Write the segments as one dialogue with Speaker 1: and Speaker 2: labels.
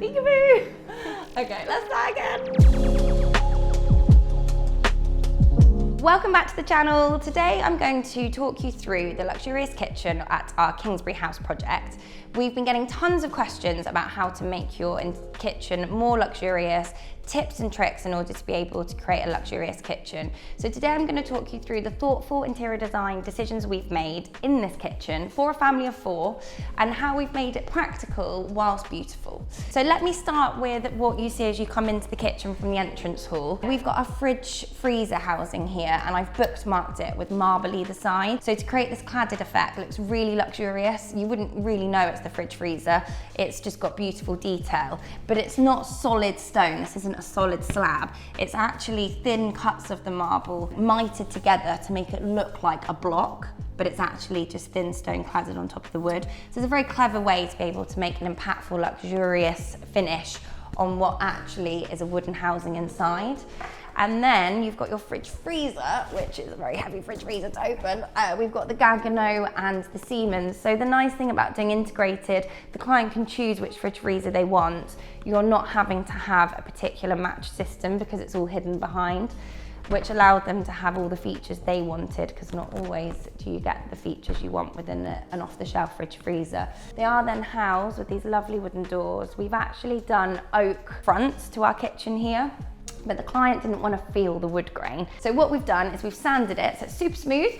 Speaker 1: Peekaboo. Okay, let's start again. Welcome back to the channel. Today I'm going to talk you through the luxurious kitchen at our Kingsbury House project. We've been getting tons of questions about how to make your kitchen more luxurious, tips and tricks in order to be able to create a luxurious kitchen. So today I'm going to talk you through the thoughtful interior design decisions we've made in this kitchen for a family of 4 and how we've made it practical whilst beautiful. So let me start with what you see as you come into the kitchen from the entrance hall. We've got a fridge freezer housing here and I've bookmarked it with marble either side. So to create this cladded effect, it looks really luxurious. You wouldn't really know it's the fridge freezer. It's just got beautiful detail, but it's not solid stone. This isn't a solid slab. It's actually thin cuts of the marble mited together to make it look like a block, but it's actually just thin stone cladded on top of the wood. So it's a very clever way to be able to make an impactful, luxurious finish on what actually is a wooden housing inside. And then you've got your fridge freezer, which is a very heavy fridge freezer to open. We've got the Gaggenau and the Siemens. So the nice thing about doing integrated, the client can choose which fridge freezer they want. You're not having to have a particular match system because it's all hidden behind, which allowed them to have all the features they wanted, because not always do you get the features you want within an off-the-shelf fridge freezer. They are then housed with these lovely wooden doors. We've actually done oak fronts to our kitchen here, but the client didn't want to feel the wood grain. So what we've done is we've sanded it, so it's super smooth,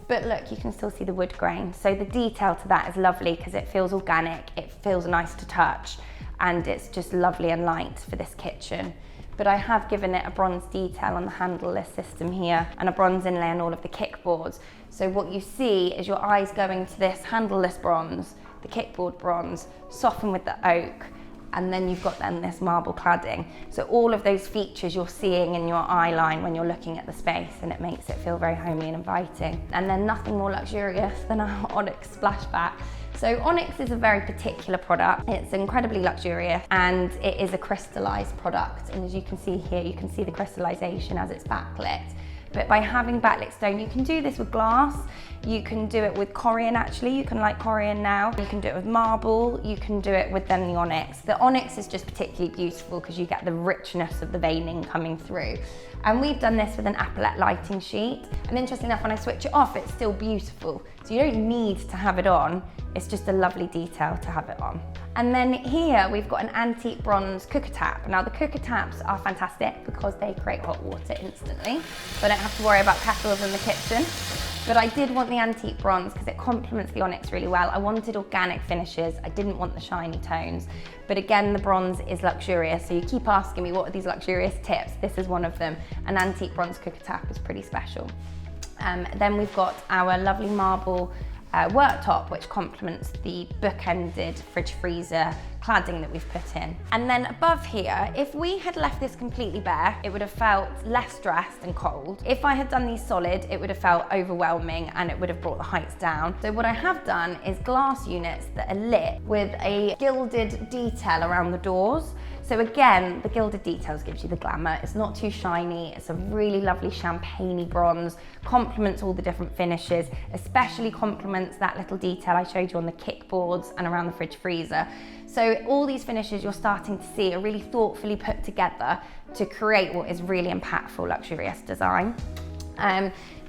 Speaker 1: but look, you can still see the wood grain. So the detail to that is lovely because it feels organic, it feels nice to touch, and it's just lovely and light for this kitchen. But I have given it a bronze detail on the handleless system here and a bronze inlay on all of the kickboards. So what you see is your eyes going to this handleless bronze, the kickboard bronze, soften with the oak, and then you've got then this marble cladding. So all of those features you're seeing in your eye line when you're looking at the space, and it makes it feel very homely and inviting. And then nothing more luxurious than our Onyx Splashback. So Onyx is a very particular product. It's incredibly luxurious and it is a crystallized product. And as you can see here, you can see the crystallization as it's backlit. But by having backlit stone, you can do this with glass. You can do it with Corian actually. You can light Corian now. You can do it with marble. You can do it with then the Onyx. The Onyx is just particularly beautiful because you get the richness of the veining coming through. And we've done this with an Applet lighting sheet. And interestingly enough, when I switch it off, it's still beautiful. So you don't need to have it on. It's just a lovely detail to have it on. And then here we've got an antique bronze cooker tap. Now the cooker taps are fantastic because they create hot water instantly. So I don't have to worry about kettles in the kitchen. But I did want the antique bronze because it complements the Onyx really well. I wanted organic finishes. I didn't want the shiny tones. But again, the bronze is luxurious. So you keep asking me, what are these luxurious tips? This is one of them. An antique bronze cooker tap is pretty special. Then we've got our lovely marble worktop, which complements the book-ended fridge freezer cladding that we've put in. And then above here, if we had left this completely bare, it would have felt less dressed and cold. If I had done these solid, it would have felt overwhelming and it would have brought the heights down. So what I have done is glass units that are lit with a gilded detail around the doors. So again, the gilded details gives you the glamour. It's not too shiny. It's a really lovely champagne-y bronze, complements all the different finishes, especially complements that little detail I showed you on the kickboards and around the fridge freezer. So all these finishes you're starting to see are really thoughtfully put together to create what is really impactful, luxurious design.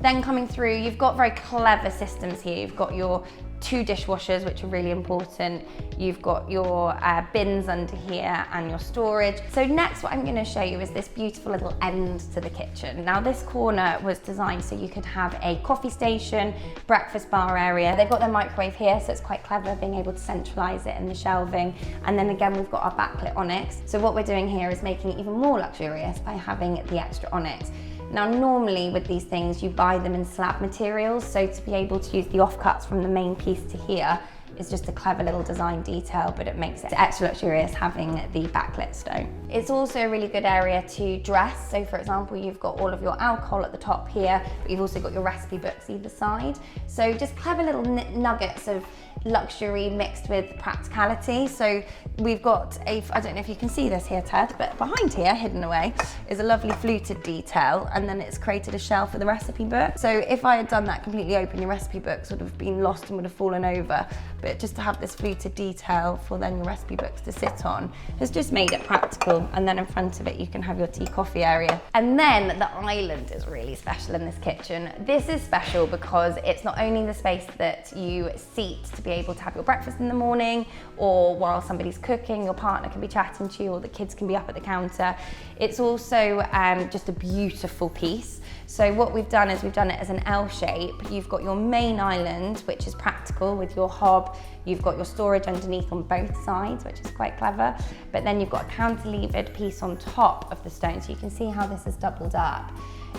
Speaker 1: Then coming through, you've got very clever systems here. You've got your 2 dishwashers, which are really important. You've got your bins under here and your storage. So next, what I'm going to show you is this beautiful little end to the kitchen. Now this corner was designed so you could have a coffee station, breakfast bar area. They've got their microwave here, so it's quite clever being able to centralize it in the shelving. And then again, we've got our backlit Onyx. So what we're doing here is making it even more luxurious by having the extra Onyx. Now normally with these things you buy them in slab materials, so to be able to use the offcuts from the main piece to here is just a clever little design detail, but it makes it extra luxurious having the backlit stone. It's also a really good area to dress. So for example, you've got all of your alcohol at the top here, but you've also got your recipe books either side. So just clever little nuggets of luxury mixed with practicality. So we've got I don't know if you can see this here, Ted, but behind here, hidden away, is a lovely fluted detail, and then it's created a shelf for the recipe book. So if I had done that completely open, your recipe books would have been lost and would have fallen over. But just to have this fluted detail for then your recipe books to sit on has just made it practical. And then in front of it, you can have your tea coffee area. And then the island is really special in this kitchen. This is special because it's not only the space that you seat to be able to have your breakfast in the morning, or while somebody's cooking, your partner can be chatting to you, or the kids can be up at the counter. It's also just a beautiful piece. So what we've done is we've done it as an L shape. You've got your main island, which is practical with your hob. You've got your storage underneath on both sides, which is quite clever. But then you've got a cantilevered piece on top of the stone, so you can see how this is doubled up.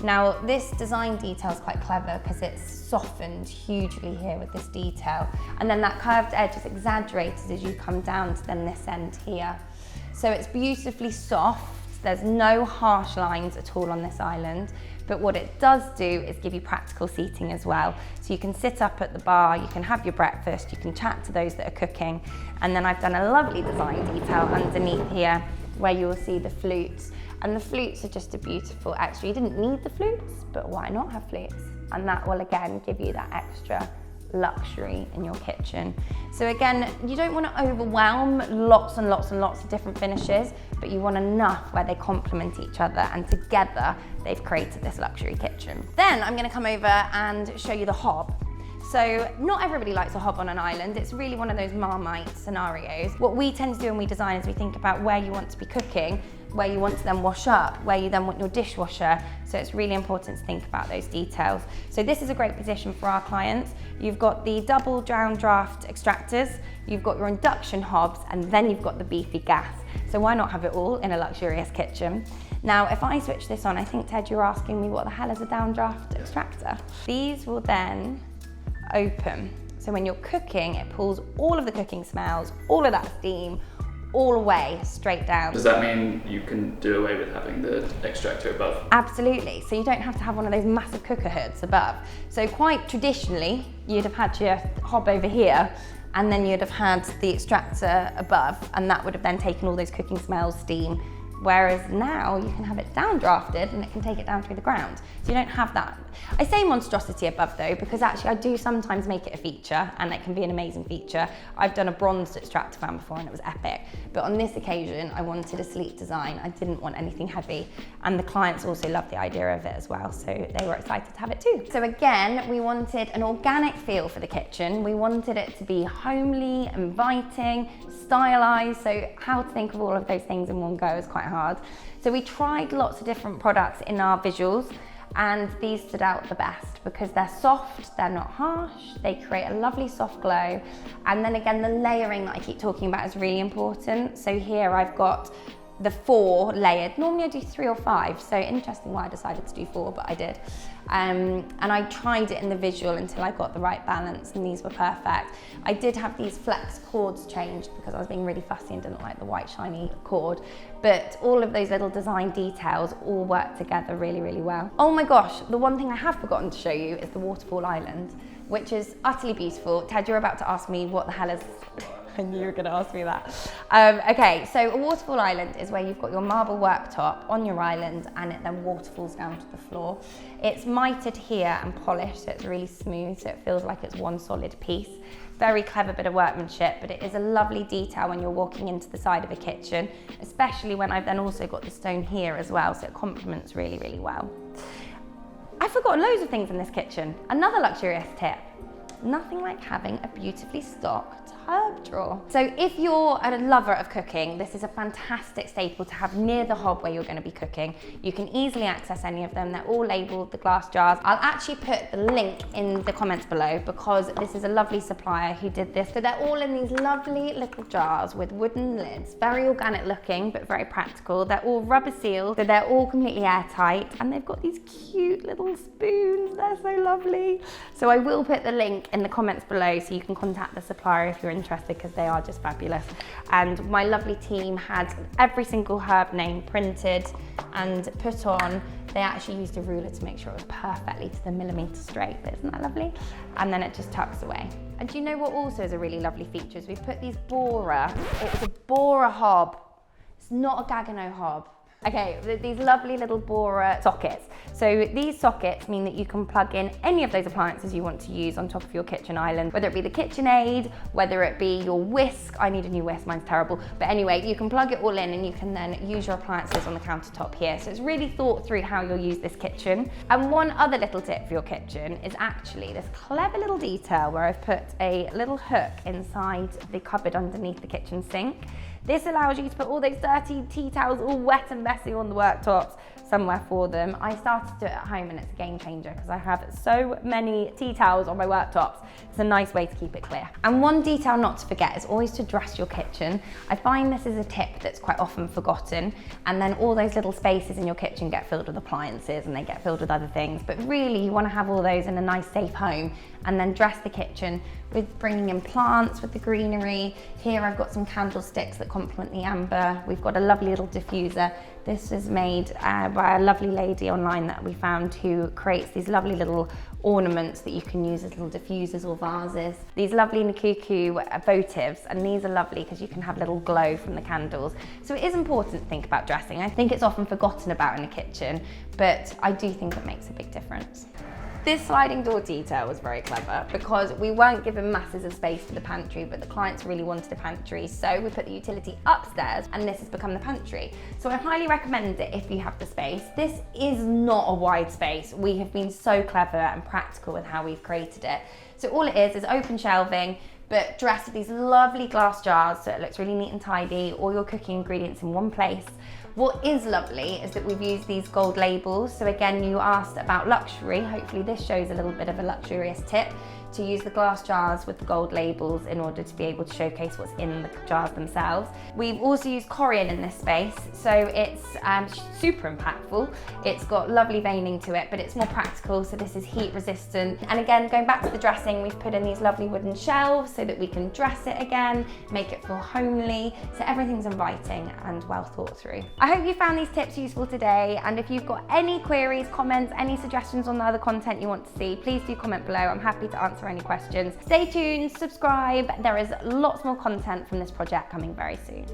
Speaker 1: Now, this design detail is quite clever because it's softened hugely here with this detail. And then that curved edge is exaggerated as you come down to then this end here. So it's beautifully soft. There's no harsh lines at all on this island, but what it does do is give you practical seating as well. So you can sit up at the bar, you can have your breakfast, you can chat to those that are cooking, and then I've done a lovely design detail underneath here where you will see the flutes. And the flutes are just a beautiful extra. You didn't need the flutes, but why not have flutes? And that will again give you that extra luxury in your kitchen. So again, you don't want to overwhelm lots and lots and lots of different finishes, but you want enough where they complement each other, and together they've created this luxury kitchen. Then I'm going to come over and show you the hob. So not everybody likes a hob on an island. It's really one of those Marmite scenarios. What we tend to do when we design is we think about where you want to be cooking, where you want to then wash up, where you then want your dishwasher. So it's really important to think about those details. So this is a great position for our clients. You've got the double downdraft extractors, you've got your induction hobs, and then you've got the beefy gas. So why not have it all in a luxurious kitchen? Now, if I switch this on, I think, Ted, you're asking me what the hell is a downdraft extractor? These will then open. So when you're cooking, it pulls all of the cooking smells, all of that steam, all away, straight down.
Speaker 2: Does that mean you can do away with having the extractor above?
Speaker 1: Absolutely. So you don't have to have one of those massive cooker hoods above. So quite traditionally, you'd have had your hob over here, and then you'd have had the extractor above, and that would have then taken all those cooking smells, steam. Whereas now you can have it downdrafted and it can take it down through the ground. So you don't have that. I say monstrosity above though, because actually I do sometimes make it a feature, and it can be an amazing feature. I've done a bronzed extractor fan before and it was epic. But on this occasion, I wanted a sleek design. I didn't want anything heavy. And the clients also loved the idea of it as well. So they were excited to have it too. So again, we wanted an organic feel for the kitchen. We wanted it to be homely, inviting, stylized. So how to think of all of those things in one go is quite hard. So we tried lots of different products in our visuals, and these stood out the best because they're soft, they're not harsh, they create a lovely soft glow. And then again, the layering that I keep talking about is really important. So here I've got the 4 layered. Normally I do 3 or 5, so interesting why I decided to do 4, but I did. And I tried it in the visual until I got the right balance, and these were perfect. I did have these flex cords changed because I was being really fussy and didn't like the white shiny cord, but all of those little design details all work together really, really well. Oh my gosh, the one thing I have forgotten to show you is the Waterfall island, which is utterly beautiful. Ted, you're about to ask me what the hell is... I knew you were going to ask me that. Okay, so a waterfall island is where you've got your marble worktop on your island, and it then waterfalls down to the floor. It's mitered here and polished, so it's really smooth, so it feels like it's one solid piece. Very clever bit of workmanship, but it is a lovely detail when you're walking into the side of a kitchen, especially when I've then also got the stone here as well, so it complements really, really well. I've forgotten loads of things in this kitchen. Another luxurious tip. Nothing like having a beautifully stocked herb drawer. So if you're a lover of cooking, this is a fantastic staple to have near the hob where you're going to be cooking. You can easily access any of them. They're all labelled, the glass jars. I'll actually put the link in the comments below because this is a lovely supplier who did this. So they're all in these lovely little jars with wooden lids, very organic looking, but very practical. They're all rubber sealed, so they're all completely airtight, and they've got these cute little spoons. They're so lovely. So I will put the link in the comments below so you can contact the supplier if you're interested, because they are just fabulous. And my lovely team had every single herb name printed and put on. They actually used a ruler to make sure it was perfectly to the millimetre straight, but isn't that lovely? And then it just tucks away. And do you know what also is a really lovely feature is we've put these it's a borer hob. It's not a Gagano hob. Okay, these lovely little borer sockets. So these sockets mean that you can plug in any of those appliances you want to use on top of your kitchen island, whether it be the KitchenAid, whether it be your whisk. I need a new whisk, mine's terrible. But anyway, you can plug it all in and you can then use your appliances on the countertop here. So it's really thought through how you'll use this kitchen. And one other little tip for your kitchen is actually this clever little detail where I've put a little hook inside the cupboard underneath the kitchen sink. This allows you to put all those dirty tea towels all wet and messy on the worktops somewhere for them. I started to do it at home and it's a game changer because I have so many tea towels on my worktops. It's a nice way to keep it clear. And one detail not to forget is always to dress your kitchen. I find this is a tip that's quite often forgotten, and then all those little spaces in your kitchen get filled with appliances and they get filled with other things. But really you want to have all those in a nice safe home, and then dress the kitchen with bringing in plants with the greenery. Here I've got some candlesticks that complement the amber. We've got a lovely little diffuser. This is made by a lovely lady online that we found who creates these lovely little ornaments that you can use as little diffusers or vases. These lovely Nakuku votives, and these are lovely because you can have a little glow from the candles. So it is important to think about dressing. I think it's often forgotten about in a kitchen, but I do think it makes a big difference. This sliding door detail was very clever because we weren't given masses of space for the pantry, but the clients really wanted a pantry. So we put the utility upstairs and this has become the pantry. So I highly recommend it if you have the space. This is not a wide space. We have been so clever and practical with how we've created it. So all it is open shelving, but dressed with these lovely glass jars so it looks really neat and tidy, all your cooking ingredients in one place. What is lovely is that we've used these gold labels. So again, you asked about luxury. Hopefully this shows a little bit of a luxurious tip to use the glass jars with the gold labels in order to be able to showcase what's in the jars themselves. We've also used Corian in this space, so it's super impactful. It's got lovely veining to it, but it's more practical, so this is heat resistant. And again, going back to the dressing, we've put in these lovely wooden shelves so that we can dress it again, make it feel homely, so everything's inviting and well thought through. I hope you found these tips useful today, and if you've got any queries, comments, any suggestions on the other content you want to see, please do comment below. I'm happy to answer any questions. Stay tuned, subscribe. There is lots more content from this project coming very soon.